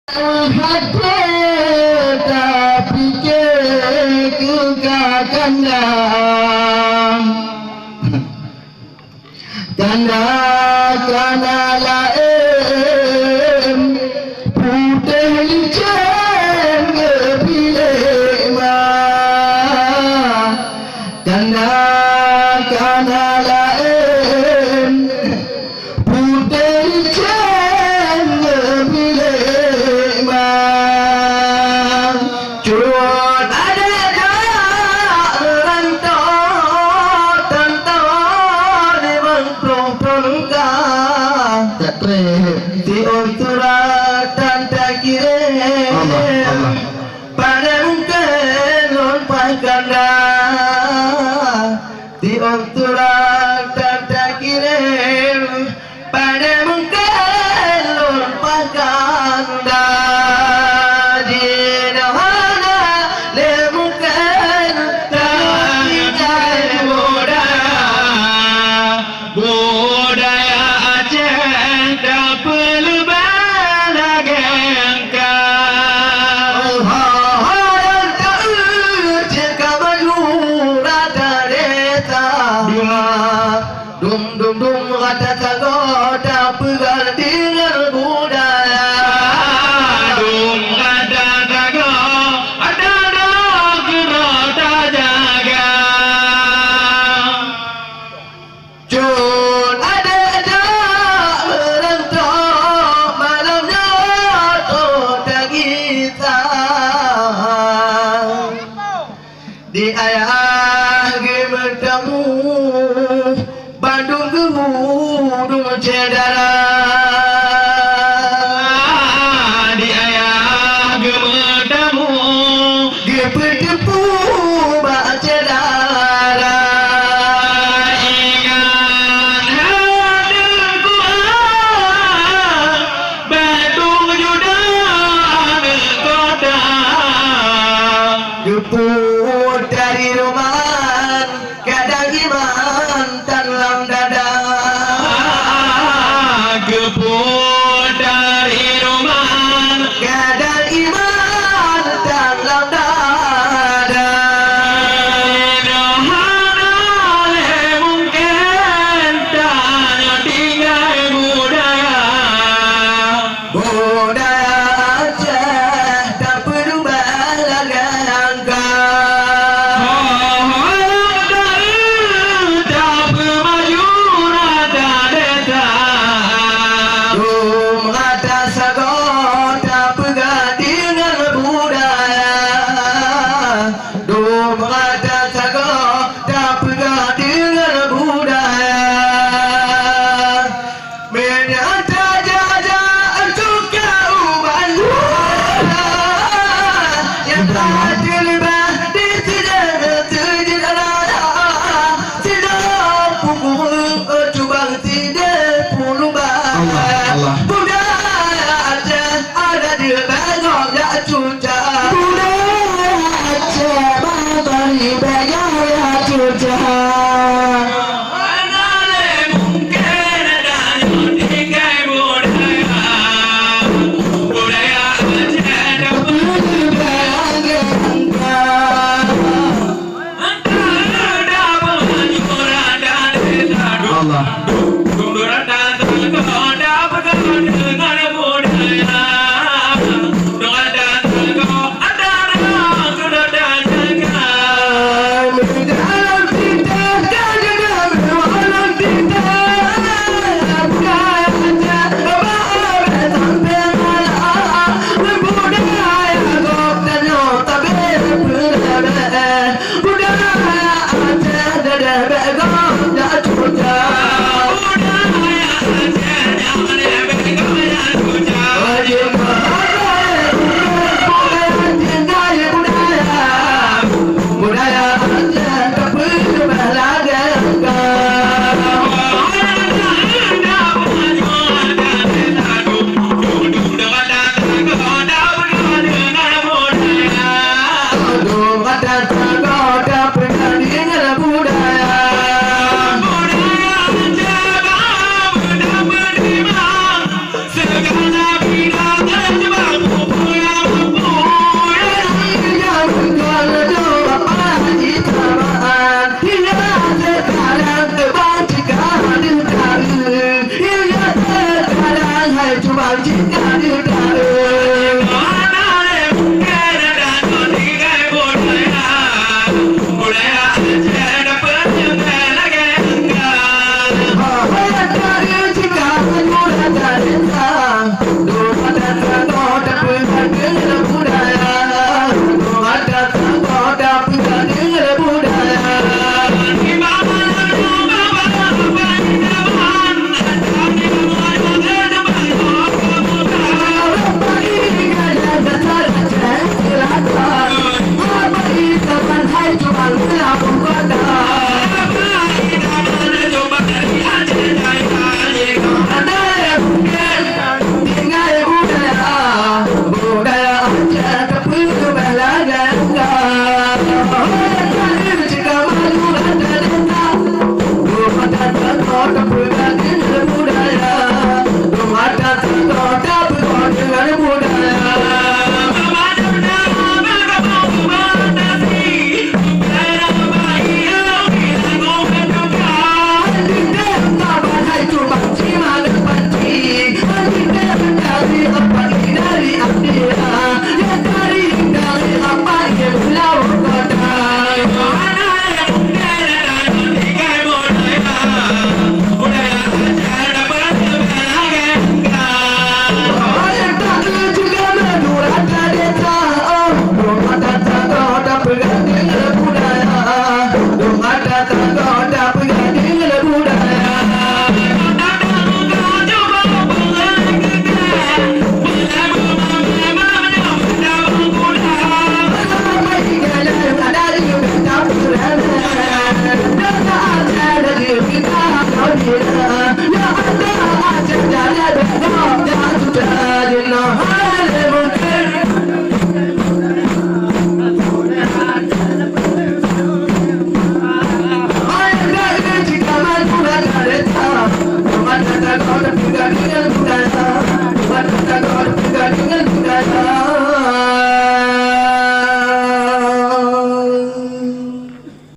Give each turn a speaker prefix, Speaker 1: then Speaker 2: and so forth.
Speaker 1: Hati tapi kekandang kanda kana laem putih licin kepilih ma kanda kana laem putih licin kepilih ma curut ada di ontura dan takire pada mungkin non pakanda di ontura dan takire pada mungkin non pakanda di nahana le mungkin tak budaya Aceh tak perlu balagengkan Haharan tak jika baju rata desa Dum dum dum rata sagoda pegal dengan budaya Dum rata sagoda ada rata jaga Jun ada di ayah gemetamu Bandung gehudung cedara di ayah gemetamu gepetepu bak cedara ingat hadengku Bandung juda kota Jeput dari roman kadang iman dalam dada
Speaker 2: Kalian bukan